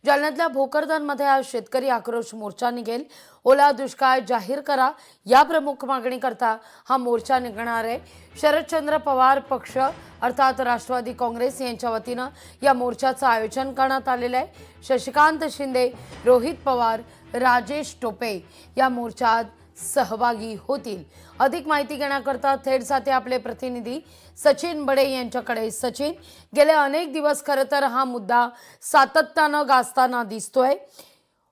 जालन्यातल्या भोकरदनमध्ये आज शेतकरी आक्रोश मोर्चा निघेल। ओला दुष्काळ जाहीर करा या प्रमुख मागणी करता हा मोर्चा निघणार आहे। शरदचंद्र पवार पक्ष अर्थात राष्ट्रवादी काँग्रेस यांच्या वतीने या मोर्चाचं आयोजन करण्यात आलेलं आहे। शशिकांत शिंदे, रोहित पवार, राजेश टोपे या मोर्चात सहभागी होतील। अधिक माहिती घेण्याकरता थेट जाते आपले प्रतिनिधी सचिन बडे यांच्याकडे। सचिन, गेले अनेक दिवस खरं तर हा मुद्दा सातत्यानं गाजताना दिसतोय।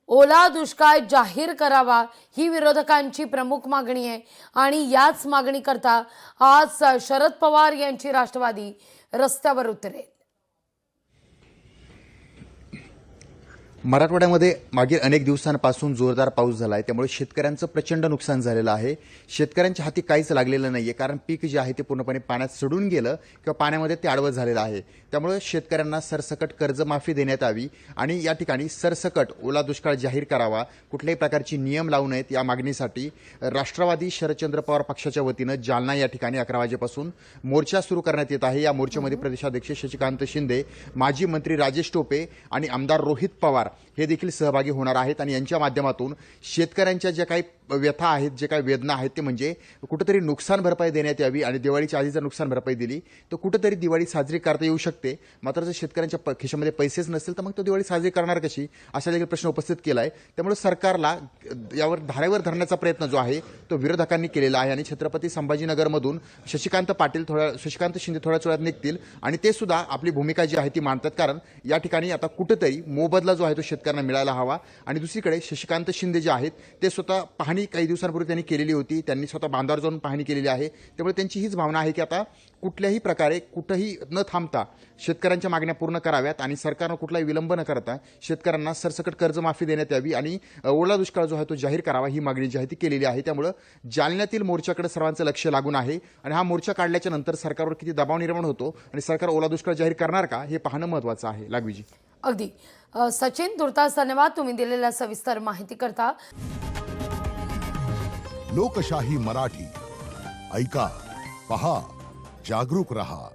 ओला दुष्काळ जाहीर करावा ही विरोधकांची प्रमुख मागणी आहे आणि याच मागणी करता आज शरद पवार यांची राष्ट्रवादी रस्त्यावर उतरेल। मराठवाड्यामध्ये मागील अनेक दिवसांपासून जोरदार पाऊस झाला आहे, त्यामुळे शेतकऱ्यांचं प्रचंड नुकसान झालेलं आहे। शेतकऱ्यांच्या हाती काहीच लागलेलं नाहीये, कारण पीक जे आहे ते पूर्णपणे पाण्यात सडून गेलं किंवा पाण्यामध्ये ते अडवं झालेलं आहे। त्यामुळे शेतकऱ्यांना सरसकट कर्जमाफी देण्यात यावी आणि या ठिकाणी सरसकट ओला दुष्काळ जाहीर करावा, कुठल्याही प्रकारची नियम लावू नयेत या मागणीसाठी राष्ट्रवादी शरदचंद्र पवार पक्षाच्या वतीनं जालना या ठिकाणी 11 वाजेपासून मोर्चा सुरू करण्यात येत आहे। या मोर्चामध्ये प्रदेशाध्यक्ष शशिकांत शिंदे, माजी मंत्री राजेश टोपे आणि आमदार रोहित पवार हे देखील सहभागी होणार आहेत आणि यांच्या माध्यमातून शेतकऱ्यांच्या ज्या काही व्यथा आहेत, जे काही वेदना आहेत, ते म्हणजे कुठेतरी नुकसान भरपाई देण्यात यावी आणि दिवाळीच्या आधी जर नुकसान भरपाई दिली तर कुठेतरी दिवाळी साजरी करता येऊ शकते। मात्र जर शेतकऱ्यांच्या खिशामध्ये पैसेच नसतील तर मग तो दिवाळी साजरी करणार कशी, असा देखील प्रश्न उपस्थित केला आहे। त्यामुळे सरकारला यावर धारेवर धरण्याचा प्रयत्न जो आहे तो विरोधकांनी केलेला आहे आणि छत्रपती संभाजीनगरमधून शशिकांत शिंदे थोड्याच वेळात निघतील आणि ते सुद्धा आपली भूमिका जी आहे ती मांडतात, कारण या ठिकाणी आता कुठेतरी मोबदला जो आहे तो शेतकऱ्यांना मिळायला हवा। आणि दुसरीकडे शशिकांत शिंदे जे आहेत ते स्वतः पाहणी काही दिवसांपूर्वी त्यांनी केलेली होती, त्यांनी स्वतः बांधावर जाऊन पाहणी केलेली आहे। त्यामुळे त्यांची हीच भावना आहे की आता कुठल्याही प्रकारे कुठेही न थांबता शेतकऱ्यांच्या मागण्या पूर्ण कराव्यात आणि सरकारनं कुठलाही विलंब न करता शेतकऱ्यांना सरसकट कर्जमाफी देण्यात यावी आणि ओला दुष्काळ जो आहे तो जाहीर करावा, ही मागणी जी आहे ती केलेली आहे। त्यामुळे जालन्यातील मोर्चाकडे सर्वांचं लक्ष लागून आहे आणि हा मोर्चा काढल्याच्या नंतर सरकारवर किती दबाव निर्माण होतो आणि सरकार ओला दुष्काळ जाहीर करणार का हे पाहणं महत्त्वाचं आहे। लागवीजी अगदी सचिन, तुर्तास धन्यवाद तुम्ही दिलेल्या सविस्तर माहिती करता। लोकशाही मराठी ऐका, पहा, जागरूक रहा।